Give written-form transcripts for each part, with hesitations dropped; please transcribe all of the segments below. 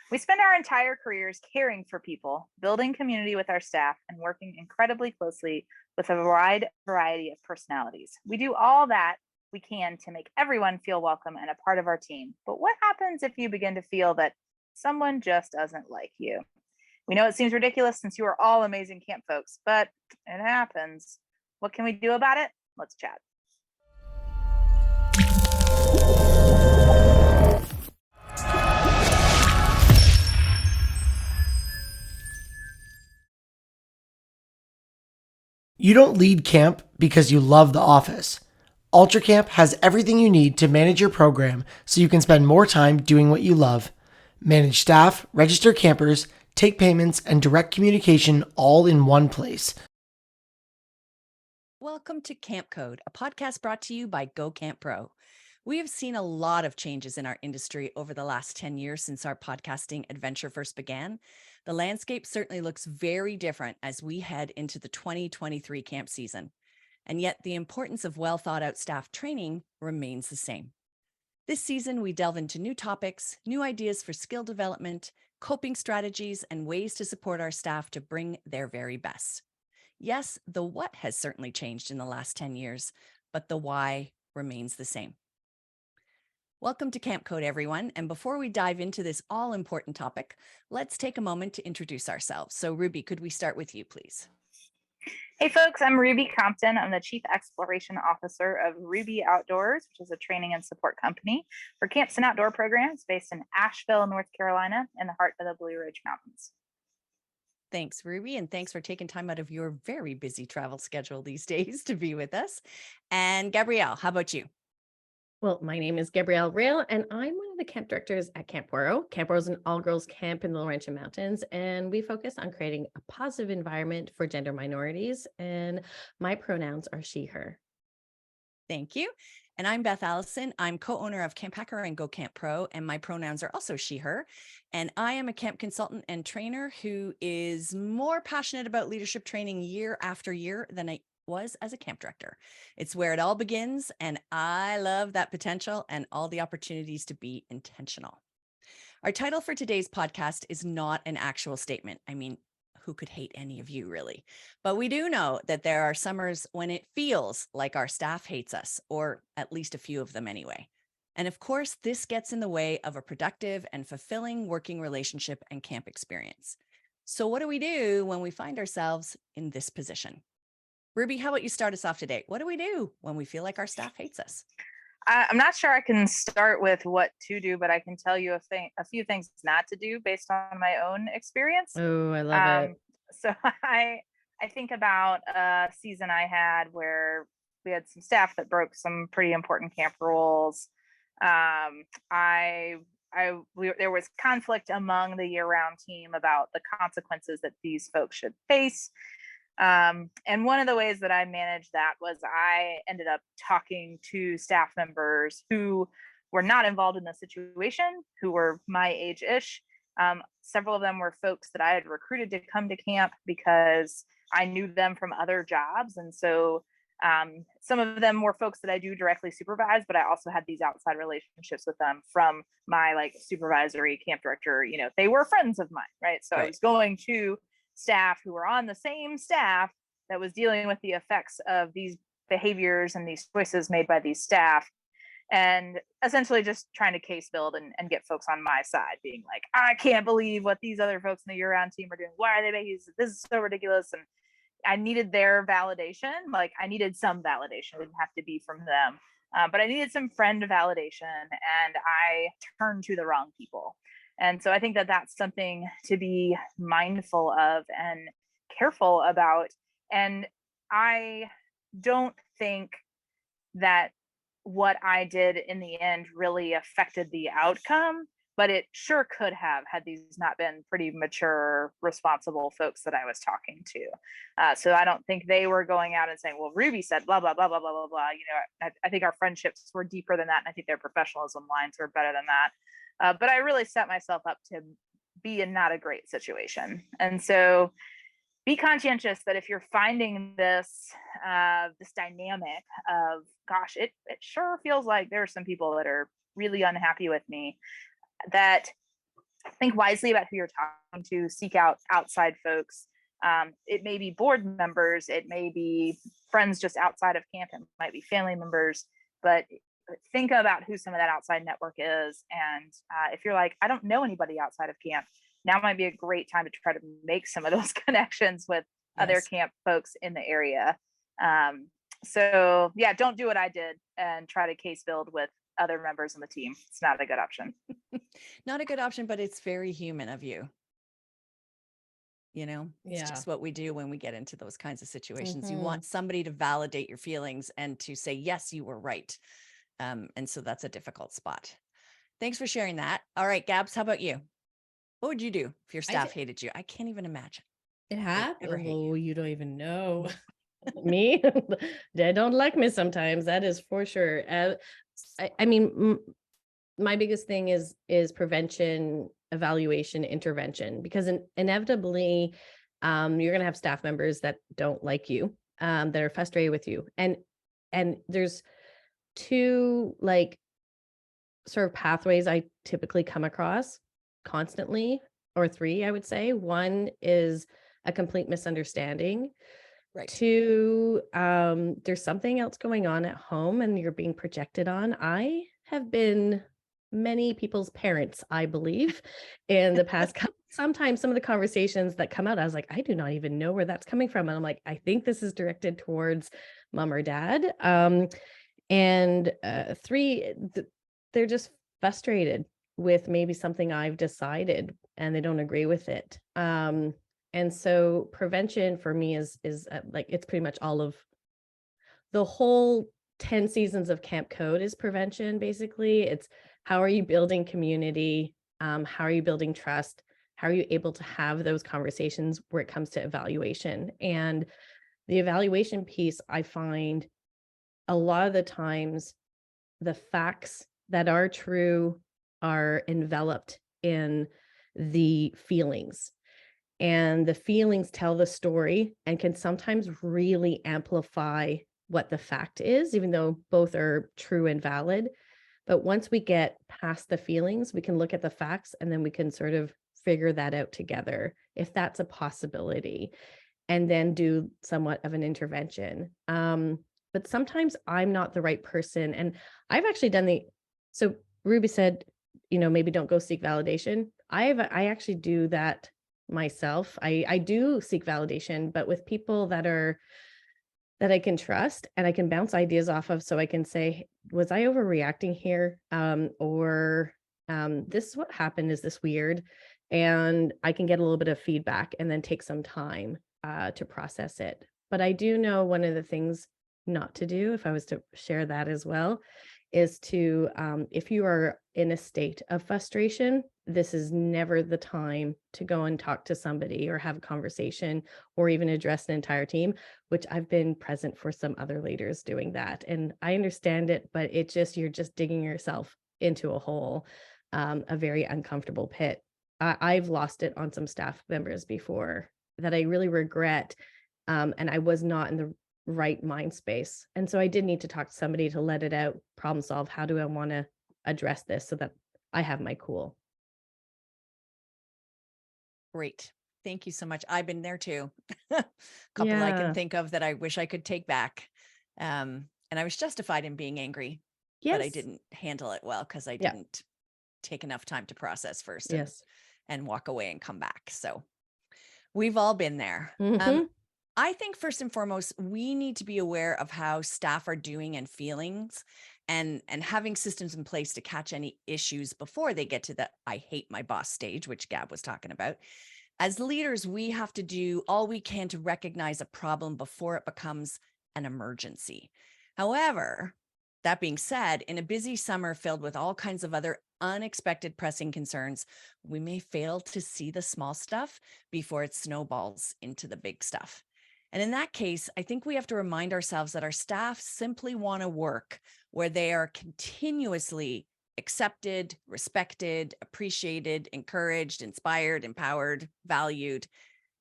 We spend our entire careers caring for people, building community with our staff, and working incredibly closely with a wide variety of personalities. We do all that we can to make everyone feel welcome and a part of our team. But what happens if you begin to feel that someone just doesn't like you? We know it seems ridiculous since you are all amazing camp folks, but it happens. What can we do about it? Let's chat. You don't lead camp because you love the office. Ultra Camp has everything you need to manage your program so you can spend more time doing what you love. Manage staff, register campers, take payments, and direct communication all in one place. Welcome to Camp Code, a podcast brought to you by Go Camp Pro. We have seen a lot of changes in our industry over the last 10 years since our podcasting adventure first began. The landscape certainly looks very different as we head into the 2023 camp season. And yet the importance of well thought out staff training remains the same. This season, we delve into new topics, new ideas for skill development, coping strategies, and ways to support our staff to bring their very best. Yes, the what has certainly changed in the last 10 years, but the why remains the same. Welcome to Camp Code, everyone. And before we dive into this all-important topic, let's take a moment to introduce ourselves. So Ruby, could we start with you, please? Hey folks, I'm Ruby Compton. I'm the Chief Exploration Officer of Ruby Outdoors, which is a training and support company for camps and outdoor programs based in Asheville, North Carolina, in the heart of the Blue Ridge Mountains. Thanks, Ruby, and thanks for taking time out of your very busy travel schedule these days to be with us. And Gabrielle, how about you? Well, my name is Gabrielle Rail, and I'm one of the camp directors at Camp Puero. Camp Puero is an all-girls camp in the Laurentian Mountains, and we focus on creating a positive environment for gender minorities, and my pronouns are she, her. Thank you. And I'm Beth Allison. I'm co-owner of Camp Hacker and Go Camp Pro, and my pronouns are also she, her. And I am a camp consultant and trainer who is more passionate about leadership training year after year than I was as a camp director. It's where it all begins, and I love that potential and all the opportunities to be intentional. Our title for today's podcast is not an actual statement. I mean, who could hate any of you, really? But we do know that there are summers when it feels like our staff hates us, or at least a few of them anyway. And of course, this gets in the way of a productive and fulfilling working relationship and camp experience. So what do we do when we find ourselves in this position? Ruby, how about you start us off today? What do we do when we feel like our staff hates us? I'm not sure I can start with what to do, but I can tell you a few things not to do based on my own experience. Oh, I love it. So I think about a season I had where we had some staff that broke some pretty important camp rules. I there was conflict among the year-round team about the consequences that these folks should face. And one of the ways that I managed that was I ended up talking to staff members who were not involved in the situation, who were my age-ish. Several of them were folks that I had recruited to come to camp because I knew them from other jobs. And so some of them were folks that I do directly supervise, but I also had these outside relationships with them from my like supervisory camp director. You know, they were friends of mine, right? So I was going to staff who were on the same staff that was dealing with the effects of these behaviors and these choices made by these staff, and essentially just trying to case build and get folks on my side, being like, I can't believe what these other folks in the year-round team are doing. Why are they making this is so ridiculous? And I needed their validation. Like I needed some validation. It didn't have to be from them, but I needed some friend validation, and I turned to the wrong people. And so I think that that's something to be mindful of and careful about. And I don't think that what I did in the end really affected the outcome, but it sure could have had these not been pretty mature, responsible folks that I was talking to. So I don't think they were going out and saying, well, Ruby said blah, blah, blah, blah, blah, blah, blah. You know, I think our friendships were deeper than that. And I think their professionalism lines were better than that. But I really set myself up to be in not a great situation. And so be conscientious that if you're finding this this dynamic of, gosh, it sure feels like there are some people that are really unhappy with me, that think wisely about who you're talking to, seek out outside folks. It may be board members, it may be friends just outside of camp, it might be family members, but think about who some of that outside network is. And if you're like, I don't know anybody outside of camp, now might be a great time to try to make some of those connections with other camp folks in the area. So yeah, don't do what I did and try to case build with other members on the team. It's not a good option. Not a good option, but it's very human of you. It's just what we do when we get into those kinds of situations. You want somebody to validate your feelings and to say, yes, you were right. And so that's a difficult spot. Thanks for sharing that. All right, Gabs, how about you? What would you do if your staff hated you? I can't even imagine. It happened. Oh, you don't even know. Me, they don't like me sometimes. That is for sure. I mean, my biggest thing is prevention, evaluation, intervention, because inevitably, you're going to have staff members that don't like you, that are frustrated with you, and there's two like sort of pathways I typically come across constantly, or three, I would say. One is a complete misunderstanding. Right. Two, there's something else going on at home and you're being projected on. I have been many people's parents, I believe, in the past. Sometimes some of the conversations that come out, I was like, I do not even know where that's coming from. And I'm like, I think this is directed towards mom or dad. And three, they're just frustrated with maybe something I've decided and they don't agree with it. And so prevention for me is like, it's pretty much all of the whole 10 seasons of Camp Code is prevention. Basically, it's how are you building community? How are you building trust? How are you able to have those conversations where it comes to evaluation? And the evaluation piece, I find a lot of the times the facts that are true are enveloped in the feelings. And the feelings tell the story and can sometimes really amplify what the fact is, even though both are true and valid. But once we get past the feelings, we can look at the facts and then we can sort of figure that out together, if that's a possibility, and then do somewhat of an intervention. But sometimes I'm not the right person. And I've actually done so Ruby said, maybe don't go seek validation. I actually do that myself. I do seek validation, but with people that I can trust and I can bounce ideas off of, so I can say, was I overreacting here? Or this is what happened. Is this weird? And I can get a little bit of feedback and then take some time to process it. But I do know one of the things not to do, if I was to share that as well, is to, if you are in a state of frustration, this is never the time to go and talk to somebody or have a conversation or even address an entire team, which I've been present for some other leaders doing that. And I understand it, but you're just digging yourself into a hole, a very uncomfortable pit. I've lost it on some staff members before that I really regret. And I was not in the right mind space. And so I did need to talk to somebody to let it out, problem solve. How do I want to address this so that I have my cool? Great. Thank you so much. I've been there too. Couple I can think of that I wish I could take back. And I was justified in being angry, but I didn't handle it well because I didn't take enough time to process first and walk away and come back. So we've all been there. I think first and foremost, we need to be aware of how staff are doing and feelings and having systems in place to catch any issues before they get to the I hate my boss stage, which Gab was talking about. As leaders, we have to do all we can to recognize a problem before it becomes an emergency. However, that being said, in a busy summer filled with all kinds of other unexpected pressing concerns, we may fail to see the small stuff before it snowballs into the big stuff. And in that case, I think we have to remind ourselves that our staff simply want to work where they are continuously accepted, respected, appreciated, encouraged, inspired, empowered, valued.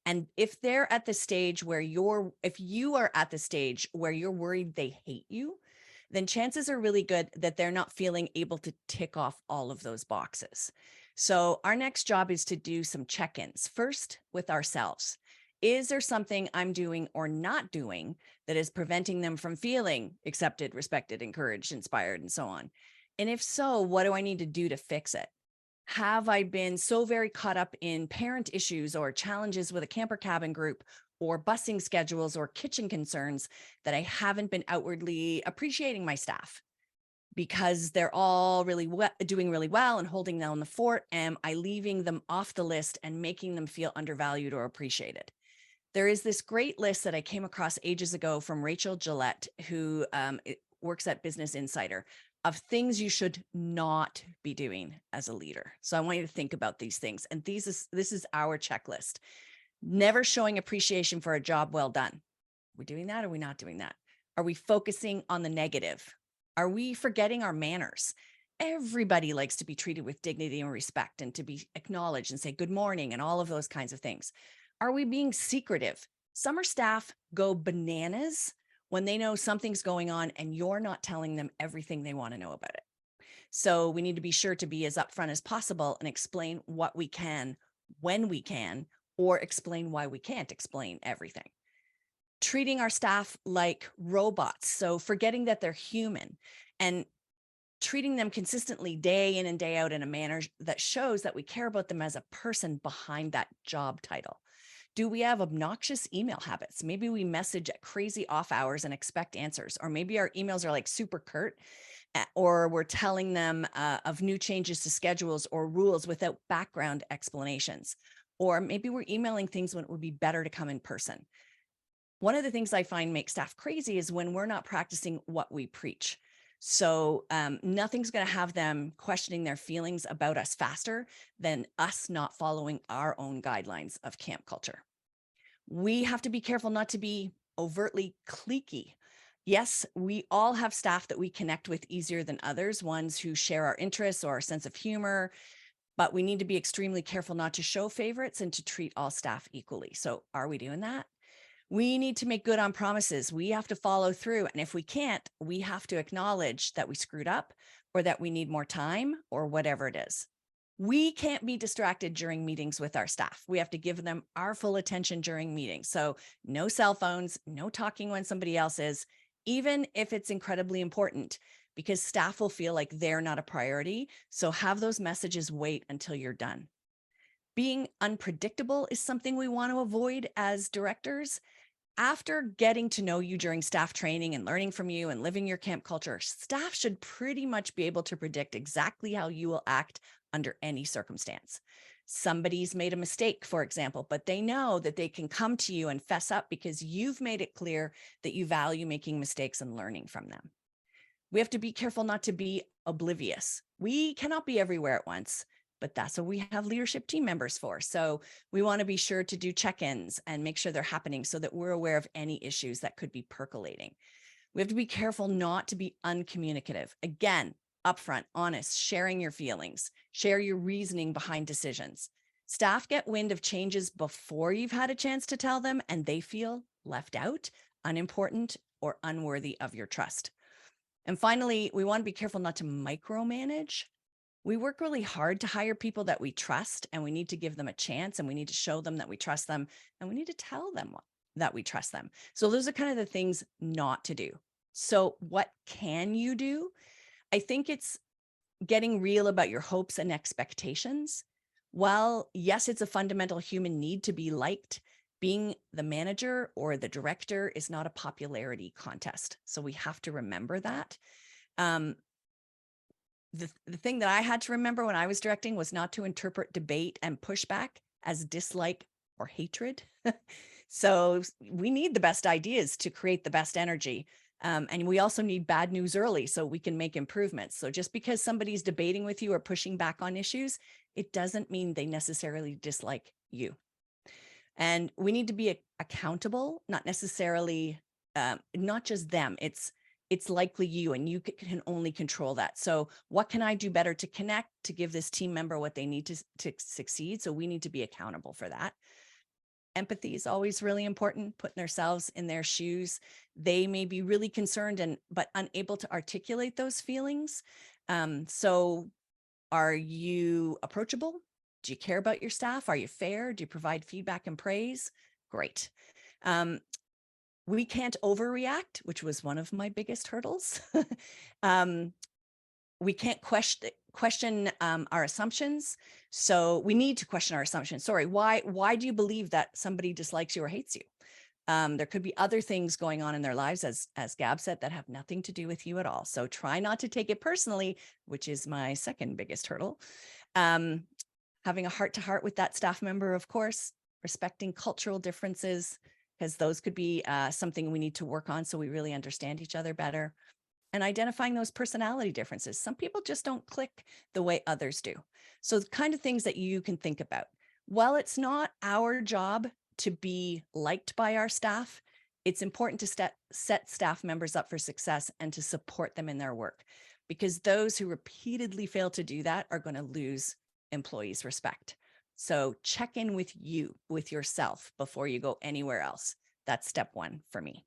And if they're at the stage where if you are at the stage where you're worried they hate you, then chances are really good that they're not feeling able to tick off all of those boxes. So our next job is to do some check-ins, first with ourselves. Is there something I'm doing or not doing that is preventing them from feeling accepted, respected, encouraged, inspired, and so on? And if so, what do I need to do to fix it? Have I been so very caught up in parent issues or challenges with a camper cabin group or busing schedules or kitchen concerns that I haven't been outwardly appreciating my staff because they're all really doing really well and holding down the fort? Am I leaving them off the list and making them feel undervalued or appreciated? There is this great list that I came across ages ago from Rachel Gillette, who works at Business Insider, of things you should not be doing as a leader. So I want you to think about these things. And this is our checklist. Never showing appreciation for a job well done. Are we doing that? Or are we not doing that? Are we focusing on the negative? Are we forgetting our manners? Everybody likes to be treated with dignity and respect and to be acknowledged and say good morning and all of those kinds of things. Are we being secretive? Summer staff go bananas when they know something's going on and you're not telling them everything they want to know about it. So we need to be sure to be as upfront as possible and explain what we can, when we can, or explain why we can't explain everything. Treating our staff like robots, so forgetting that they're human and treating them consistently day in and day out in a manner that shows that we care about them as a person behind that job title. Do we have obnoxious email habits? Maybe we message at crazy off hours and expect answers, or maybe our emails are like super curt, or we're telling them of new changes to schedules or rules without background explanations, or maybe we're emailing things when it would be better to come in person. One of the things I find makes staff crazy is when we're not practicing what we preach. So nothing's going to have them questioning their feelings about us faster than us not following our own guidelines of camp culture. We have to be careful not to be overtly cliquey. Yes, we all have staff that we connect with easier than others, ones who share our interests or our sense of humor, but we need to be extremely careful not to show favorites and to treat all staff equally. So are we doing that? We need to make good on promises. We have to follow through. And if we can't, we have to acknowledge that we screwed up or that we need more time or whatever it is. We can't be distracted during meetings with our staff. We have to give them our full attention during meetings. So no cell phones, no talking when somebody else is, even if it's incredibly important, because staff will feel like they're not a priority. So have those messages wait until you're done. Being unpredictable is something we want to avoid as directors. After getting to know you during staff training and learning from you and living your camp culture, staff should pretty much be able to predict exactly how you will act under any circumstance. Somebody's made a mistake, for example, but they know that they can come to you and fess up because you've made it clear that you value making mistakes and learning from them. We have to be careful not to be oblivious. We cannot be everywhere at once, but that's what we have leadership team members for. So we want to be sure to do check-ins and make sure they're happening so that we're aware of any issues that could be percolating. We have to be careful not to be uncommunicative. Again, upfront, honest, sharing your feelings, share your reasoning behind decisions. Staff get wind of changes before you've had a chance to tell them, and they feel left out, unimportant, or unworthy of your trust. And finally, we want to be careful not to micromanage. We work really hard to hire people that we trust, and we need to give them a chance, and we need to show them that we trust them, and we need to tell them that we trust them. So those are kind of the things not to do. So what can you do? I think it's getting real about your hopes and expectations. While yes, it's a fundamental human need to be liked, being the manager or the director is not a popularity contest. So we have to remember that. The thing that I had to remember when I was directing was not to interpret debate and pushback as dislike or hatred. So we need the best ideas to create the best energy. And we also need bad news early so we can make improvements. So just because somebody's debating with you or pushing back on issues, it doesn't mean they necessarily dislike you. And we need to be accountable, not necessarily, not just them. It's likely you, and you can only control that. So what can I do better to connect, to give this team member what they need to succeed? So we need to be accountable for that. Empathy is always really important, putting ourselves in their shoes. They may be really concerned but unable to articulate those feelings. So Are you approachable? Do you care about your staff? Are you fair? Do you provide feedback and praise? Great. We can't overreact, which was one of my biggest hurdles. We can't question our assumptions. So we need to question our assumptions. Sorry, why do you believe that somebody dislikes you or hates you? There could be other things going on in their lives, as Gab said, that have nothing to do with you at all. So try not to take it personally, which is my second biggest hurdle. Having a heart-to-heart with that staff member, of course, respecting cultural differences, because those could be something we need to work on so we really understand each other better. And identifying those personality differences. Some people just don't click the way others do. So the kind of things that you can think about. While it's not our job to be liked by our staff, it's important to set staff members up for success and to support them in their work, because those who repeatedly fail to do that are going to lose employees' respect. So check in with yourself before you go anywhere else. That's step one for me.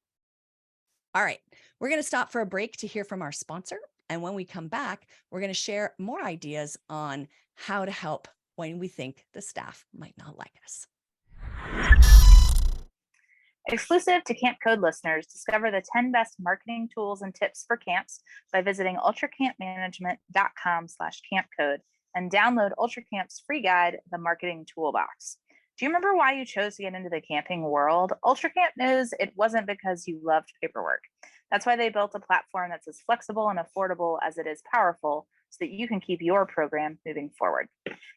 All right, we're going to stop for a break to hear from our sponsor. And when we come back, we're going to share more ideas on how to help when we think the staff might not like us. Exclusive to Camp Code listeners, discover the 10 best marketing tools and tips for camps by visiting ultracampmanagement.com/campcode and download UltraCamp's free guide, The Marketing Toolbox. Do you remember why you chose to get into the camping world? UltraCamp knows it wasn't because you loved paperwork. That's why they built a platform that's as flexible and affordable as it is powerful, so that you can keep your program moving forward.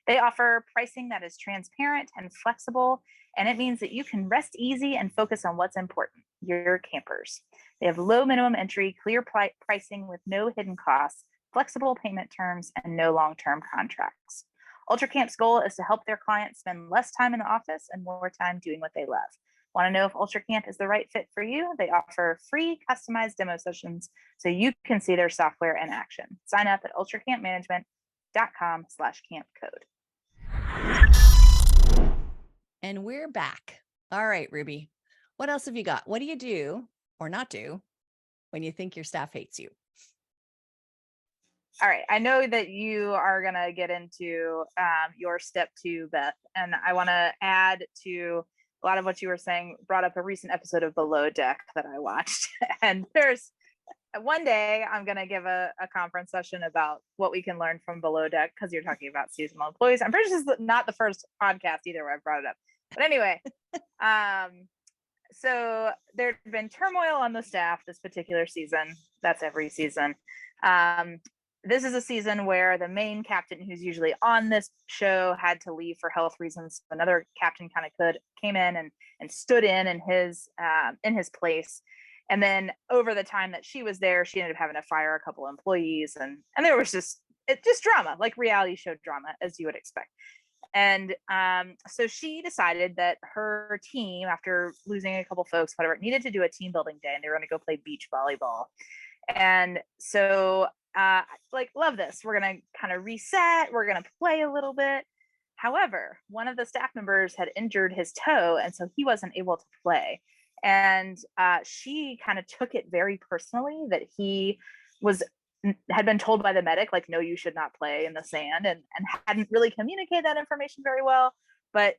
They offer pricing that is transparent and flexible, and it means that you can rest easy and focus on what's important, your campers. They have low minimum entry, clear pricing with no hidden costs, flexible payment terms, and no long-term contracts. UltraCamp's goal is to help their clients spend less time in the office and more time doing what they love. Want to know if UltraCamp is the right fit for you? They offer free customized demo sessions so you can see their software in action. Sign up at ultracampmanagement.com/campcode. And we're back. All right, Ruby, what else have you got? What do you do or not do when you think your staff hates you? All right, I know that you are going to get into your step 2, Beth, and I want to add to a lot of what you were saying. Brought up a recent episode of Below Deck that I watched, and there's one day I'm going to give a conference session about what we can learn from Below Deck, because you're talking about seasonal employees. I'm pretty sure this is not the first podcast either where I brought it up, but anyway, so there's been turmoil on the staff this particular season. That's every season. This is a season where the main captain, who's usually on this show, had to leave for health reasons. Another captain kind of came in and stood in his place. And then over the time that she was there, she ended up having to fire a couple of employees, and there was just drama, like reality show drama, as you would expect. And so she decided that her team, after losing a couple folks, whatever, needed to do a team building day, and they were going to go play beach volleyball. And so love this. We're going to kind of reset. We're going to play a little bit. However, one of the staff members had injured his toe, and so he wasn't able to play. And she kind of took it very personally that he had been told by the medic, like, no, you should not play in the sand, and hadn't really communicated that information very well. But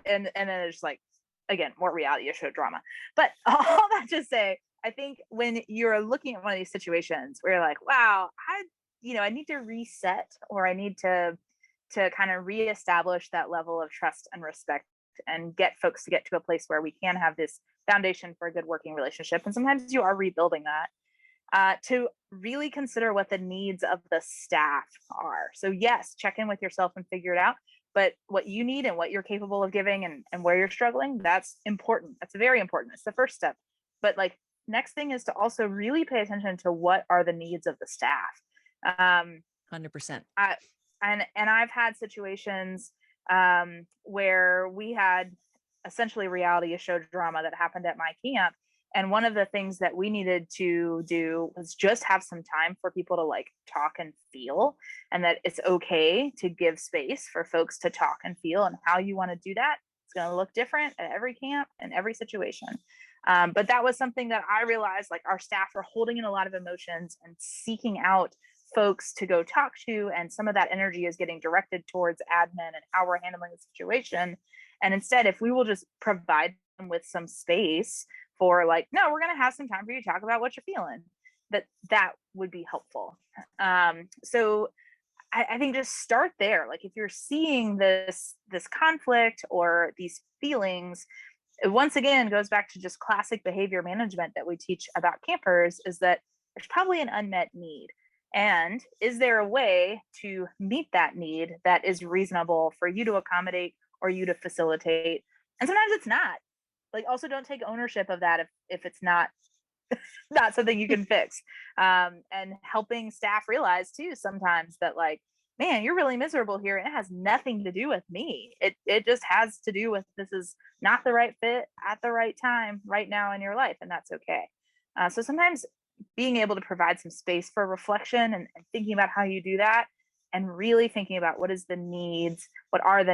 and then it's like, again, more reality show drama. But all that to say, I think when you're looking at one of these situations where you're like, wow, I need to reset, or I need to kind of reestablish that level of trust and respect, and get folks to get to a place where we can have this foundation for a good working relationship. And sometimes you are rebuilding that, to really consider what the needs of the staff are. So yes, check in with yourself and figure it out. But what you need and what you're capable of giving, and where you're struggling, that's important. That's very important. It's the first step. But next thing is to also really pay attention to what are the needs of the staff. 100%. And I've had situations where we had essentially reality show drama that happened at my camp. And one of the things that we needed to do was just have some time for people to talk and feel, and that it's okay to give space for folks to talk and feel, and how you want to do that. It's going to look different at every camp and every situation. But that was something that I realized, our staff were holding in a lot of emotions and seeking out folks to go talk to, and some of that energy is getting directed towards admin and how we're handling the situation. And instead, if we will just provide them with some space for like, no, we're going to have some time for you to talk about what you're feeling, that would be helpful. So I think just start there. Like if you're seeing this conflict or these feelings, it once again goes back to just classic behavior management that we teach about campers, is that there's probably an unmet need. And is there a way to meet that need that is reasonable for you to accommodate or you to facilitate? And sometimes it's not. Like, also don't take ownership of that if it's not something you can fix. And helping staff realize too sometimes that, like, man, you're really miserable here, and it has nothing to do with me. It just has to do with, this is not the right fit at the right time right now in your life, and that's okay. So sometimes being able to provide some space for reflection and thinking about how you do that, and really thinking about what are the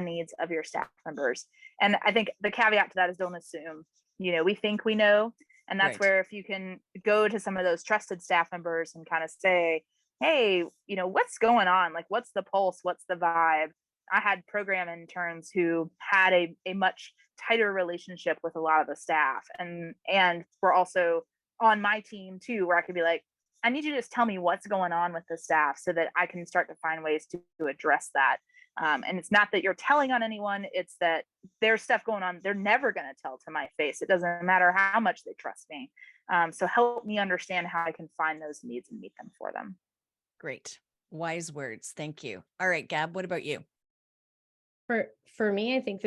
needs of your staff members. And I think the caveat to that is, don't assume. We think we know, and that's Right. where if you can go to some of those trusted staff members and kind of say, hey, what's going on? Like, what's the pulse? What's the vibe? I had program interns who had a much tighter relationship with a lot of the staff, and were also on my team too, where I could be like, I need you to just tell me what's going on with the staff so that I can start to find ways to address that. And it's not that you're telling on anyone, it's that there's stuff going on they're never going to tell to my face. It doesn't matter how much they trust me. So help me understand how I can find those needs and meet them for them. Great. Wise words. Thank you. All right, Gab, what about you? For me, I think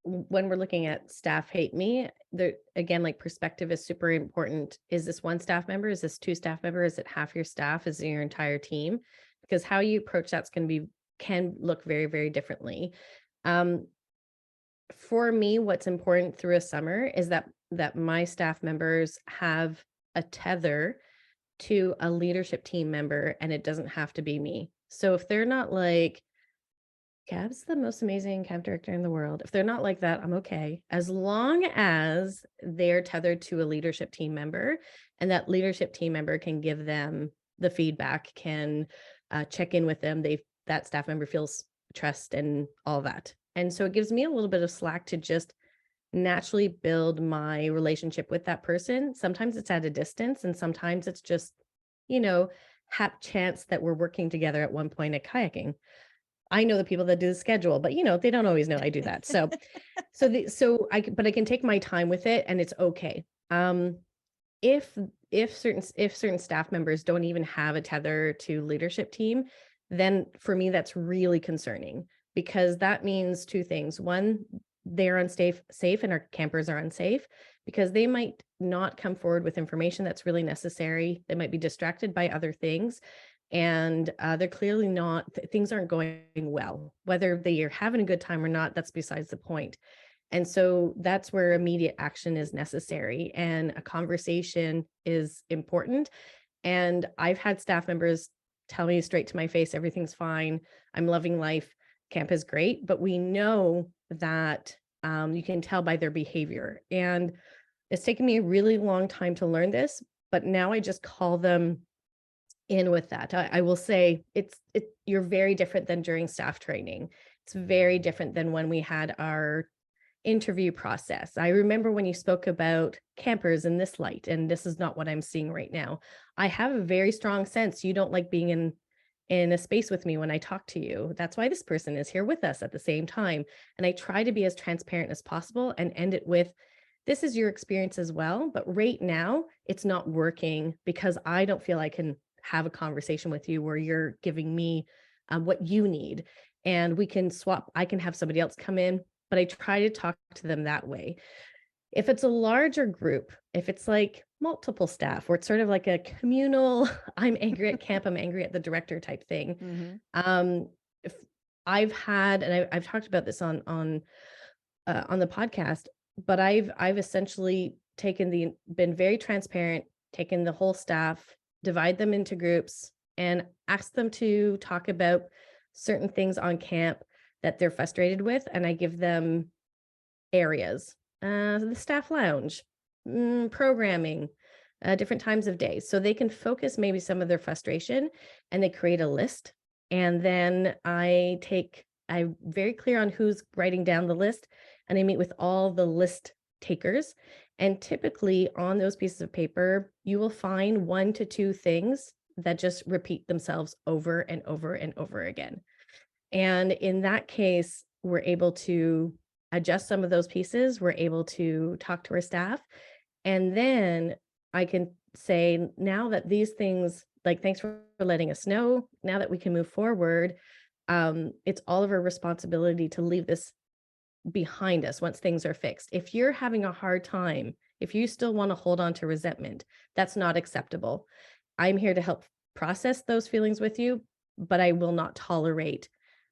when we're looking at staff hate me, there again, like, perspective is super important. Is this one staff member? Is this two staff members? Is it half your staff? Is it your entire team? Because how you approach that's can look very, very differently. For me, what's important through a summer is that my staff members have a tether to a leadership team member, and it doesn't have to be me. So if they're not like, Gab's the most amazing camp director in the world, if they're not like that, I'm okay. As long as they're tethered to a leadership team member, and that leadership team member can give them the feedback, can check in with them, that staff member feels trust and all that. And so it gives me a little bit of slack to just naturally build my relationship with that person. Sometimes it's at a distance, and sometimes it's just, hap chance that we're working together at one point at kayaking. I know the people that do the schedule, but they don't always know I do that. So, I can take my time with it, and it's okay. If certain staff members don't even have a tether to leadership team, then for me, that's really concerning, because that means two things. One, they're unsafe, and our campers are unsafe, because they might not come forward with information that's really necessary. They might be distracted by other things, and they're clearly not, things aren't going well. Whether they are having a good time or not, that's besides the point. And so that's where immediate action is necessary, and a conversation is important. And I've had staff members tell me straight to my face, everything's fine, I'm loving life, camp is great, but we know that you can tell by their behavior. And it's taken me a really long time to learn this, but now I just call them in with that. I will say you're very different than during staff training. It's very different than when we had our interview process. I remember when you spoke about campers in this light, and this is not what I'm seeing right now. I have a very strong sense you don't like being in a space with me when I talk to you. That's why this person is here with us at the same time. And I try to be as transparent as possible and end it with, this is your experience as well, but right now it's not working because I don't feel I can have a conversation with you where you're giving me what you need. And we can swap. I can have somebody else come in, but I try to talk to them that way. If it's a larger group, if it's like multiple staff, or it's sort of like a communal, I'm angry at camp, I'm angry at the director type thing. If I've had, and I've talked about this on the podcast, but I've essentially been very transparent, taken the whole staff, divide them into groups, and ask them to talk about certain things on camp that they're frustrated with, and I give them areas, the staff lounge, programming, different times of day. So they can focus maybe some of their frustration and they create a list. And then I'm very clear on who's writing down the list, and I meet with all the list takers. And typically on those pieces of paper, you will find 1 to 2 things that just repeat themselves over and over and over again. And in that case, we're able to adjust some of those pieces. We're able to talk to our staff. And then I can say, now that these things, like, thanks for letting us know. Now that we can move forward, it's all of our responsibility to leave this behind us once things are fixed. If you're having a hard time, if you still want to hold on to resentment, that's not acceptable. I'm here to help process those feelings with you, but I will not tolerate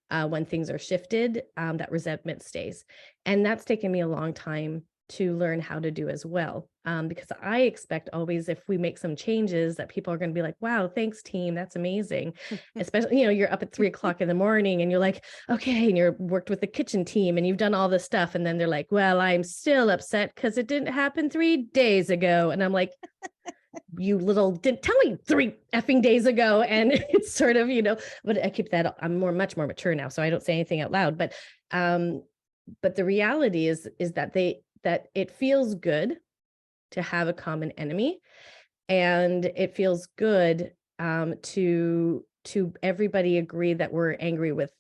when things are shifted, that resentment stays. And that's taken me a long time to learn how to do as well. Because I expect always, if we make some changes, that people are going to be like, wow, thanks team. That's amazing. Especially, you're up at 3 o'clock in the morning and you're like, okay. And you're worked with the kitchen team and you've done all this stuff. And then they're like, well, I'm still upset because it didn't happen 3 days ago. And I'm like, you little didn't tell me 3 effing days ago. And it's sort of, but I keep that, I'm much more mature now. So I don't say anything out loud, but the reality is that it feels good to have a common enemy, and it feels good to everybody agree that we're angry with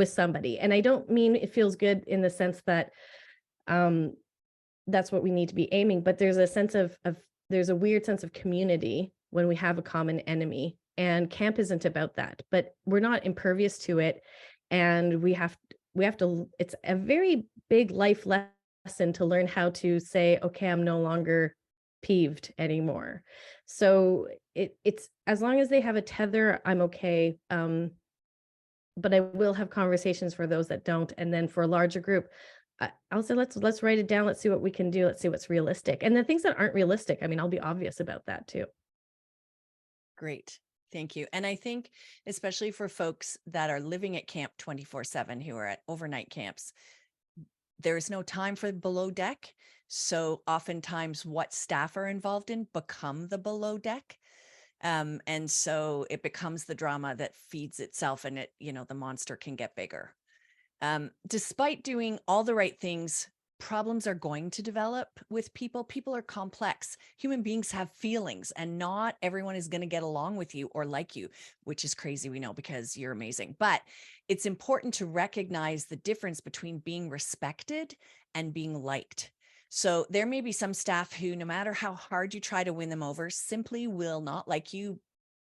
somebody. And I don't mean it feels good in the sense that that's what we need to be aiming, but there's a sense of there's a weird sense of community when we have a common enemy, and camp isn't about that, but we're not impervious to it. And we have to, it's a very big life lesson to learn how to say, okay, I'm no longer peeved anymore. So it's as long as they have a tether, I'm okay. But I will have conversations for those that don't. And then for a larger group, I'll say, let's write it down. Let's see what we can do. Let's see what's realistic. And the things that aren't realistic, I mean, I'll be obvious about that too. Great. Thank you. And I think especially for folks that are living at camp 24/7, who are at overnight camps, there is no time for below deck. So oftentimes what staff are involved in become the below deck. And so it becomes the drama that feeds itself, and the monster can get bigger. Despite doing all the right things, problems are going to develop with people. People are complex. Human beings have feelings, and not everyone is going to get along with you or like you, which is crazy, we know, because you're amazing. But it's important to recognize the difference between being respected and being liked. So there may be some staff who, no matter how hard you try to win them over, simply will not like you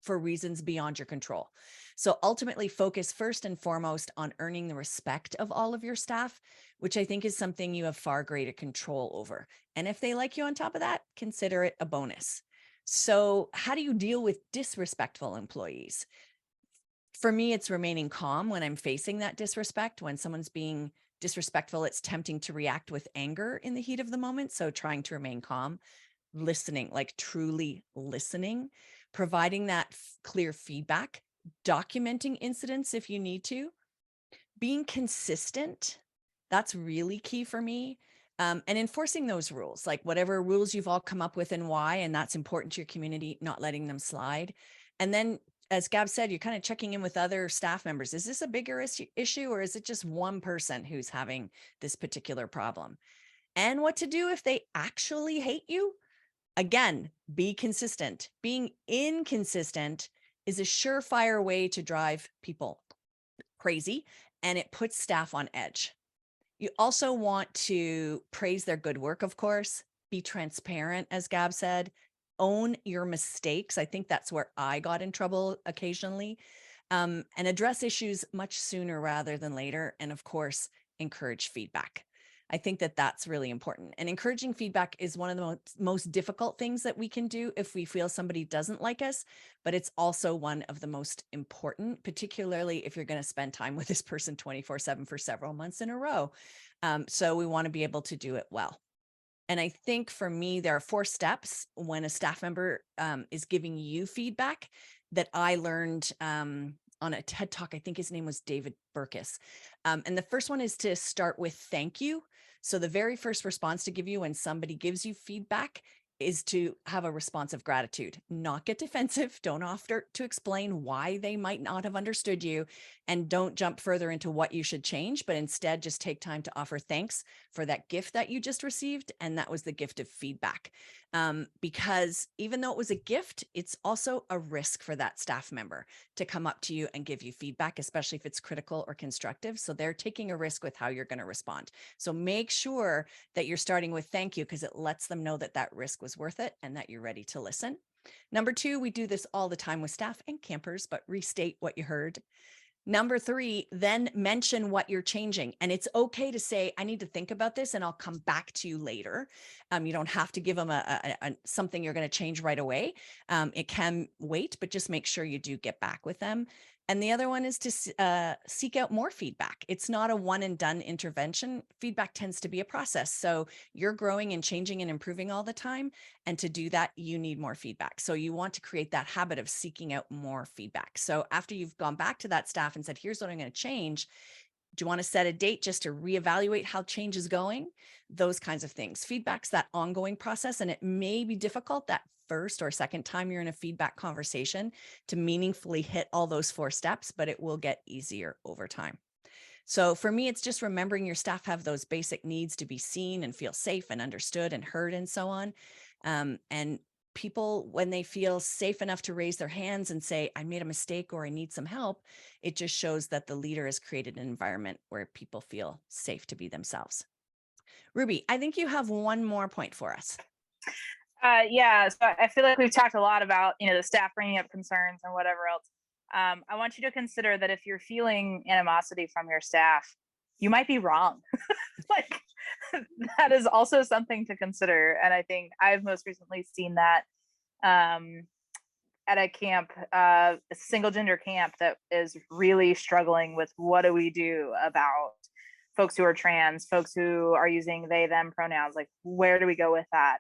for reasons beyond your control. So ultimately focus first and foremost on earning the respect of all of your staff, which I think is something you have far greater control over. And if they like you on top of that, consider it a bonus. So how do you deal with disrespectful employees? For me, it's remaining calm when I'm facing that disrespect. When someone's being disrespectful, it's tempting to react with anger in the heat of the moment. So trying to remain calm, listening, like truly listening, providing that clear feedback, documenting incidents if you need to, being consistent. That's really key for me. And enforcing those rules, like whatever rules you've all come up with and why, and that's important to your community, not letting them slide. And then, as Gab said, you're kind of checking in with other staff members. Is this a bigger issue, or is it just one person who's having this particular problem? And what to do if they actually hate you? Again, be consistent. Being inconsistent is a surefire way to drive people crazy, and it puts staff on edge. You also want to praise their good work, of course. Be transparent, as Gab said. Own your mistakes. I think that's where I got in trouble occasionally. And address issues much sooner rather than later. And of course, encourage feedback. I think that that's really important. And encouraging feedback is one of the most difficult things that we can do if we feel somebody doesn't like us, but it's also one of the most important, particularly if you're going to spend time with this person 24/7 for several months in a row. So we want to be able to do it well. And I think for me, there are 4 steps when a staff member is giving you feedback that I learned on a TED Talk. I think his name was David Burkus. And the first one is to start with thank you. So the very first response to give you when somebody gives you feedback is to have a response of gratitude, not get defensive. Don't offer to explain why they might not have understood you, and don't jump further into what you should change, but instead just take time to offer thanks for that gift that you just received. And that was the gift of feedback. Because even though it was a gift, it's also a risk for that staff member to come up to you and give you feedback, especially if it's critical or constructive. So they're taking a risk with how you're going to respond. So make sure that you're starting with thank you, because it lets them know that that risk was worth it and that you're ready to listen. Number 2, we do this all the time with staff and campers, but restate what you heard. Number 3, then mention what you're changing. And it's okay to say, I need to think about this and I'll come back to you later. You don't have to give them something you're going to change right away. It can wait, but just make sure you do get back with them. And the other one is to seek out more feedback. It's not a one and done intervention. Feedback tends to be a process. So you're growing and changing and improving all the time. And to do that, you need more feedback. So you want to create that habit of seeking out more feedback. So after you've gone back to that staff and said, here's what I'm going to change, do you want to set a date just to reevaluate how change is going? Those kinds of things. Feedback's that ongoing process, and it may be difficult that first or second time you're in a feedback conversation to meaningfully hit all those 4 steps, but it will get easier over time. So for me, it's just remembering your staff have those basic needs to be seen and feel safe and understood and heard and so on. And people, when they feel safe enough to raise their hands and say, I made a mistake or I need some help, it just shows that the leader has created an environment where people feel safe to be themselves. Ruby, I think you have one more point for us. Yeah, so I feel like we've talked a lot about, the staff bringing up concerns and whatever else. I want you to consider that if you're feeling animosity from your staff, you might be wrong. Like, that is also something to consider. And I think I've most recently seen that at a camp, a single gender camp that is really struggling with what do we do about folks who are trans, folks who are using they, them pronouns, like where do we go with that?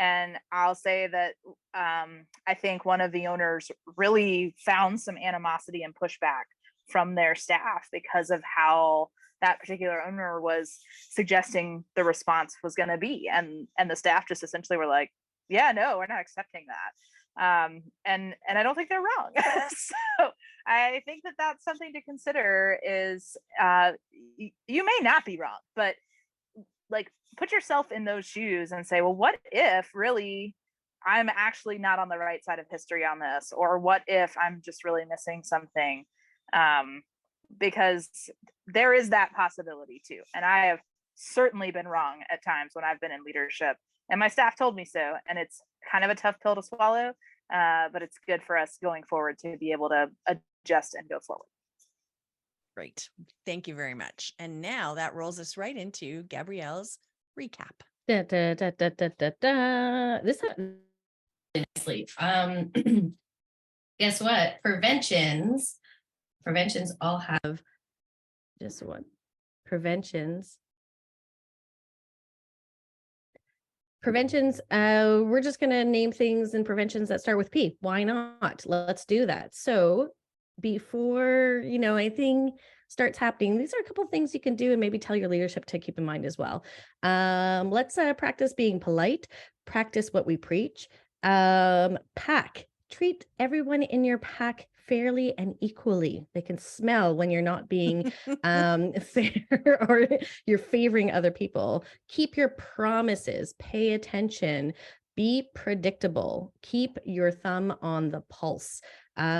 And I'll say that I think one of the owners really found some animosity and pushback from their staff because of how that particular owner was suggesting the response was going to be. And the staff just essentially were like, yeah, no, we're not accepting that. And I don't think they're wrong. So I think that that's something to consider is you may not be wrong, but like put yourself in those shoes and say, well, what if really I'm actually not on the right side of history on this? Or what if I'm just really missing something? Because there is that possibility too. And I have certainly been wrong at times when I've been in leadership, and my staff told me so. And it's kind of a tough pill to swallow, but it's good for us going forward to be able to adjust and go forward. Great. Thank you very much. And now that rolls us right into Gabrielle's recap. This sleep. Guess what? Preventions all have just what? Preventions, we're just going to name things in preventions that start with P. Why not? Let's do that. So before, anything starts happening, these are a couple of things you can do and maybe tell your leadership to keep in mind as well. Let's practice being polite, practice what we preach. Pack, treat everyone in your pack fairly and equally. They can smell when you're not being fair or you're favoring other people. Keep your promises, pay attention, be predictable, keep your thumb on the pulse.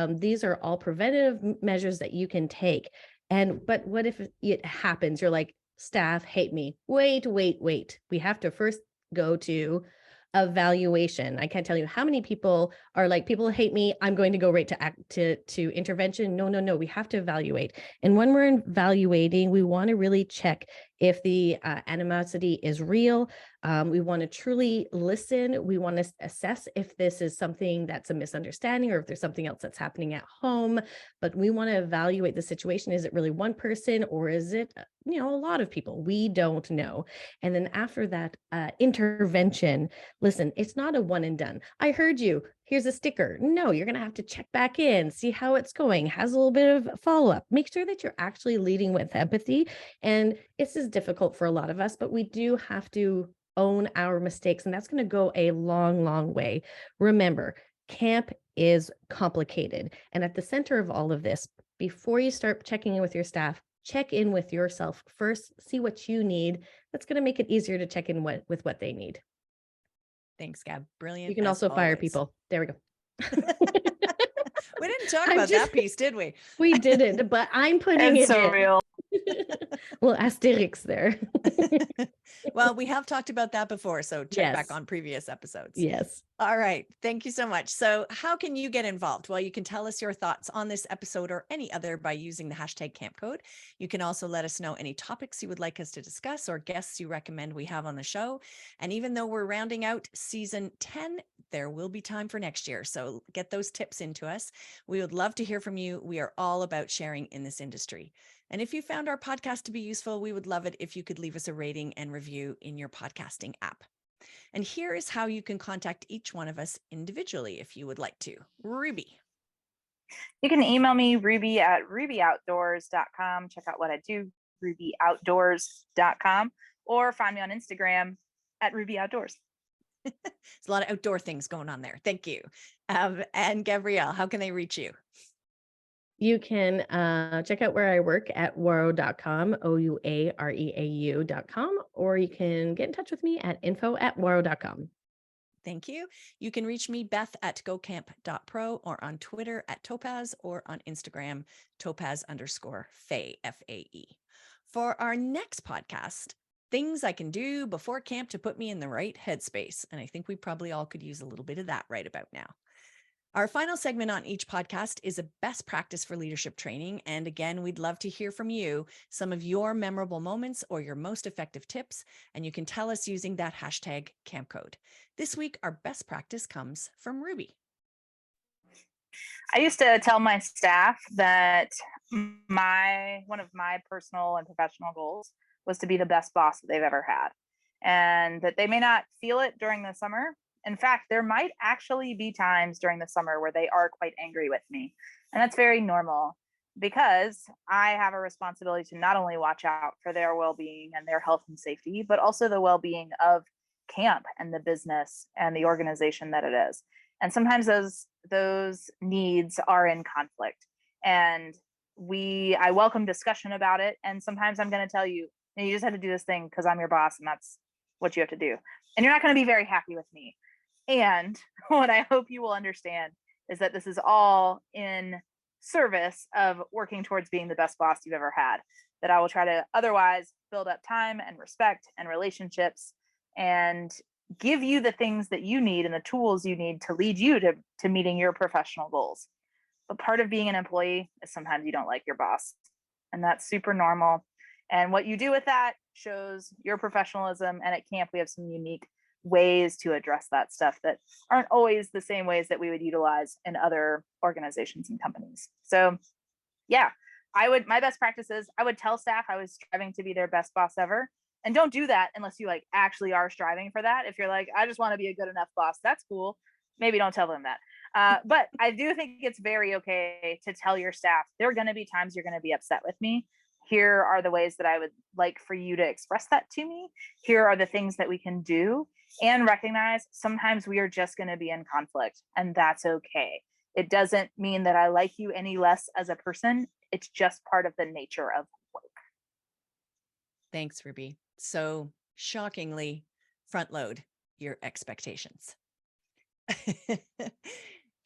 These are all preventative measures that you can take. But what if it happens? You're like, staff hate me. Wait. We have to first go to evaluation. I can't tell you how many people are like, people hate me, I'm going to go right to intervention. No. We have to evaluate. And when we're evaluating, we want to really check if the animosity is real. We want to truly listen. We want to assess if this is something that's a misunderstanding or if there's something else that's happening at home. But we want to evaluate the situation. Is it really one person or is it, a lot of people? We don't know. And then after that intervention, listen, it's not a one and done. I heard you. Here's a sticker. No, you're going to have to check back in, see how it's going, has a little bit of follow-up. Make sure that you're actually leading with empathy. And this is difficult for a lot of us, but we do have to own our mistakes, and that's going to go a long, long way. Remember, camp is complicated. And at the center of all of this, before you start checking in with your staff, check in with yourself first, see what you need. That's going to make it easier to check in with what they need. Thanks, Gab. Brilliant. You can also fire people. There we go. We didn't talk about that piece, did we? We didn't, but I'm putting it so in. real. Well, asterisk there. Well, we have talked about that before, so check back on previous episodes. Yes. All right. Thank you so much. So how can you get involved? Well, you can tell us your thoughts on this episode or any other by using the hashtag CampCode. You can also let us know any topics you would like us to discuss or guests you recommend we have on the show. And even though we're rounding out season 10, there will be time for next year. So get those tips into us. We would love to hear from you. We are all about sharing in this industry. And if you found our podcast to be useful, we would love it if you could leave us a rating and review in your podcasting app. And here is how you can contact each one of us individually if you would like to. Ruby. You can email me, Ruby at rubyoutdoors.com. Check out what I do, rubyoutdoors.com, or find me on Instagram at rubyoutdoors. There's a lot of outdoor things going on there. Thank you. And Gabrielle, how can they reach you? You can check out where I work at waro.com, ouareau.com, or you can get in touch with me at info@waro.com. Thank you. You can reach me, Beth, at gocamp.pro, or on Twitter at Topaz, or on Instagram, Topaz_Faye, F-A-E. For our next podcast, things I can do before camp to put me in the right headspace. And I think we probably all could use a little bit of that right about now. Our final segment on each podcast is a best practice for leadership training. And again, we'd love to hear from you some of your memorable moments or your most effective tips. And you can tell us using that hashtag CampCode. This week, our best practice comes from Ruby. I used to tell my staff that one of my personal and professional goals was to be the best boss that they've ever had, and that they may not feel it during the summer. In fact, there might actually be times during the summer where they are quite angry with me. And that's very normal because I have a responsibility to not only watch out for their well-being and their health and safety, but also the well-being of camp and the business and the organization that it is. And sometimes those needs are in conflict. And I welcome discussion about it. And sometimes I'm going to tell you, you just have to do this thing because I'm your boss and that's what you have to do. And you're not going to be very happy with me. And what I hope you will understand is that this is all in service of working towards being the best boss you've ever had, that I will try to otherwise build up time and respect and relationships and give you the things that you need and the tools you need to lead you to meeting your professional goals. But part of being an employee is sometimes you don't like your boss, and that's super normal. And what you do with that shows your professionalism. And at camp, we have some unique ways to address that stuff that aren't always the same ways that we would utilize in other organizations and companies. So yeah, my best practice is I would tell staff I was striving to be their best boss ever. And don't do that unless you actually are striving for that. If you're like, I just want to be a good enough boss, that's cool. Maybe don't tell them that. But I do think it's very okay to tell your staff, there are going to be times you're going to be upset with me. Here are the ways that I would like for you to express that to me. Here are the things that we can do, and recognize sometimes we are just going to be in conflict, and that's okay. It doesn't mean that I like you any less as a person. It's just part of the nature of work. Thanks, Ruby. So shockingly, front load your expectations.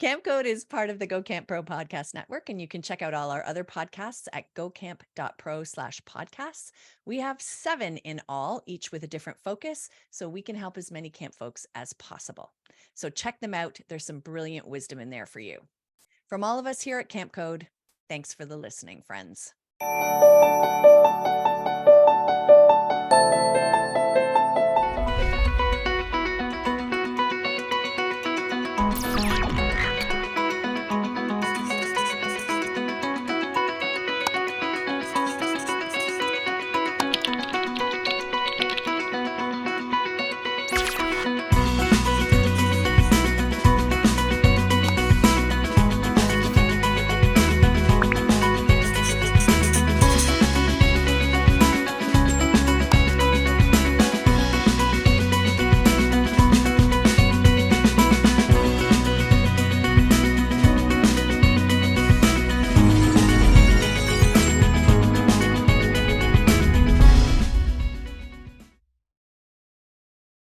CampCode is part of the Go Camp Pro podcast network, and you can check out all our other podcasts at gocamp.pro/podcasts. We have 7 in all, each with a different focus, so we can help as many camp folks as possible. So check them out. There's some brilliant wisdom in there for you. From all of us here at CampCode, thanks for the listening, friends.